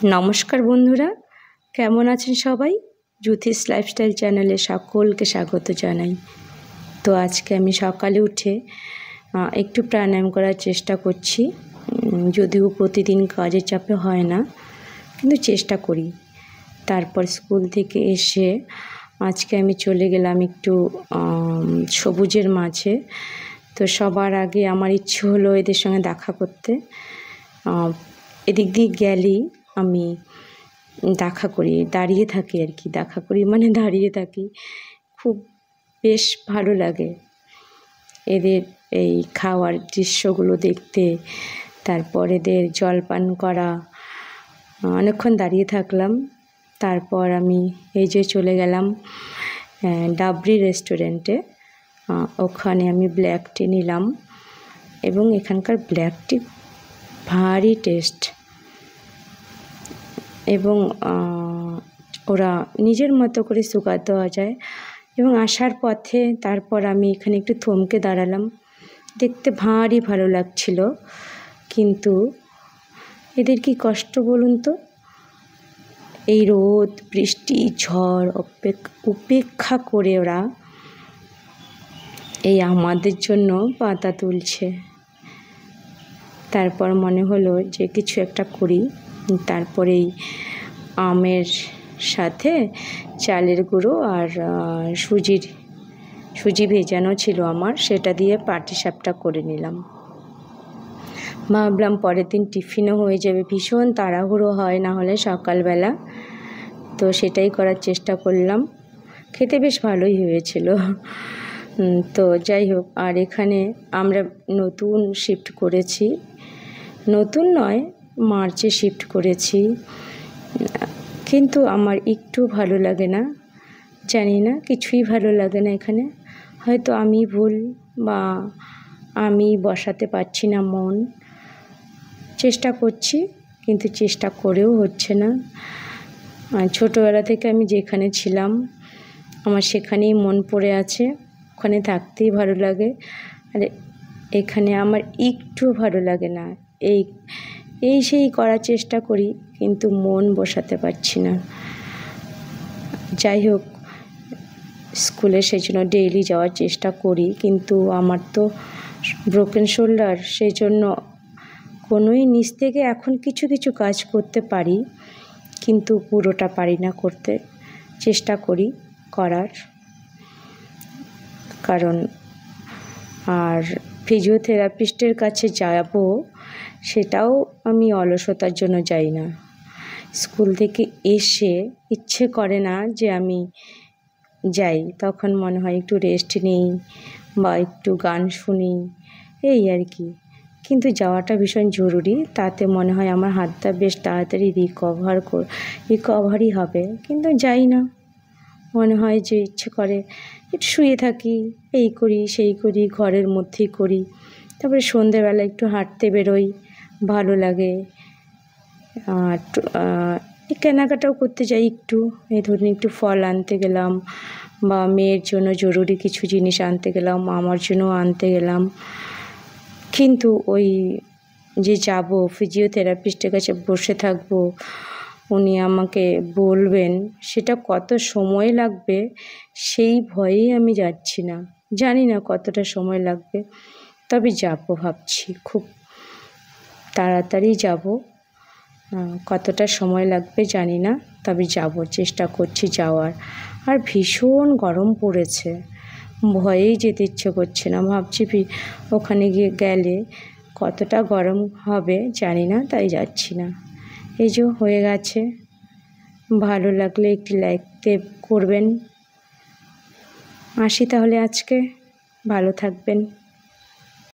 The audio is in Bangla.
নমস্কার বন্ধুরা, কেমন আছেন সবাই? জ্যোতিষ লাইফস্টাইল চ্যানেলে সকলকে স্বাগত জানাই। তো আজকে আমি সকালে উঠে একটু প্রাণায়াম করার চেষ্টা করছি, যদিও প্রতিদিন কাজের চাপে হয় না, কিন্তু চেষ্টা করি। তারপর স্কুল থেকে এসে আজকে আমি চলে গেলাম একটু সবুজের মাঝে। তো সবার আগে আমার ইচ্ছে হলো এদের সঙ্গে দেখা করতে। এদিক দিয়ে গেলেই আমি দেখা করি, দাঁড়িয়ে থাকি আর কি। দেখা করি মানে দাঁড়িয়ে থাকি, খুব বেশ ভালো লাগে এদের এই খাওয়ার দৃশ্যগুলো দেখতে। তারপর এদের জলপান করা, অনেকক্ষণ দাঁড়িয়ে থাকলাম। তারপর আমি এই যে চলে গেলাম ডাবরি রেস্টুরেন্টে। ওখানে আমি ব্ল্যাক টি নিলাম এবং এখানকার ব্ল্যাক টি ভারী টেস্ট, এবং ওরা নিজের মতো করে সুগার দেওয়া যায়। এবং আসার পথে তারপর আমি এখানে একটু থমকে দাঁড়ালাম, দেখতে ভারী ভালো লাগছিল। কিন্তু এদের কি কষ্ট বলুন তো, এই রোদ বৃষ্টি ঝড় উপেক্ষা করে ওরা এই আমাদের জন্য পাতা তুলছে। তারপর মনে হলো যে কিছু একটা করি। তারপরেই আমের সাথে চালের গুঁড়ো আর সুজি ভেজানো ছিল আমার, সেটা দিয়ে পাটিসাপটা করে নিলাম। ভাবলাম পরের দিন টিফিনও হয়ে যাবে, ভীষণ তাড়াহুড়ো হয় না হলে সকালবেলা, তো সেটাই করার চেষ্টা করলাম। খেতে বেশ ভালোই হয়েছিল। তো যাই হোক, আর এখানে আমরা নতুন শিফট করেছি, নতুন নয়, মার্চে শিফট করেছি। কিন্তু আমার একটু ভালো লাগে না, জানি না, কিছুই ভালো লাগে না এখানে। হয়তো আমি ভুল, বা আমি বসাতে পারছি না মন। চেষ্টা করছি, কিন্তু চেষ্টা করেও হচ্ছে না। ছোটোবেলা থেকে আমি যেখানে ছিলাম আমার সেখানেই মন পড়ে আছে, ওখানে থাকতেই ভালো লাগে। আর এখানে আমার একটু ভালো লাগে না। সেই করার চেষ্টা করি, কিন্তু মন বসাতে পারছি না। যাই হোক, স্কুলে সেই জন্য ডেইলি যাওয়ার চেষ্টা করি, কিন্তু আমার তো ব্রোকেন শোল্ডার, সেই জন্য কোনোই নিচ থেকে এখন কিছু কিছু কাজ করতে পারি, কিন্তু পুরোটা পারি না করতে। চেষ্টা করি করার, কারণ আর ফিজিওথেরাপিস্টের কাছে যাব সেটাও আমি অলসতার জন্য যাই না। স্কুল থেকে এসে ইচ্ছে করে না যে আমি যাই, তখন মনে হয় একটু রেস্ট নিই বা একটু গান শুনি, এই আর কি। কিন্তু যাওয়াটা ভীষণ জরুরি, তাতে মনে হয় আমার হাতটা বেশ তাড়াতাড়ি রিকভারি হবে, কিন্তু যাই না। মনে হয় যে ইচ্ছে করে একটু শুয়ে থাকি, এই করি সেই করি, ঘরের মধ্যেই করি। তারপরে সন্ধেবেলা একটু হাঁটতে বেরোই, ভালো লাগে। আর কেনাকাটাও করতে যাই একটু, এই ধরুন একটু ফল আনতে গেলাম, বা মেয়ের জন্য জরুরি কিছু জিনিস আনতে গেলাম, আমার জন্যও আনতে গেলাম। কিন্তু ওই যে যাব ফিজিওথেরাপিস্টের কাছে বসে থাকবো, উনি আমাকে বলবেন, সেটা কত সময় লাগবে সেই ভয়েই আমি যাচ্ছি না। জানি না কতটা সময় লাগবে, তবে যাব ভাবছি, খুব তাড়াতাড়ি যাব। কতটা সময় লাগবে জানি না, তবে যাব, চেষ্টা করছি যাওয়ার। আর ভীষণ গরম পড়েছে, ভয়েই যেতে ইচ্ছে করছে না। ভাবছি ওখানে গেলে কতটা গরম হবে জানি না, তাই যাচ্ছি না। এই যে হয়ে গেছে, ভালো লাগলে একটি লাইক করবেন। আসি তাহলে আজকে, ভালো থাকবেন।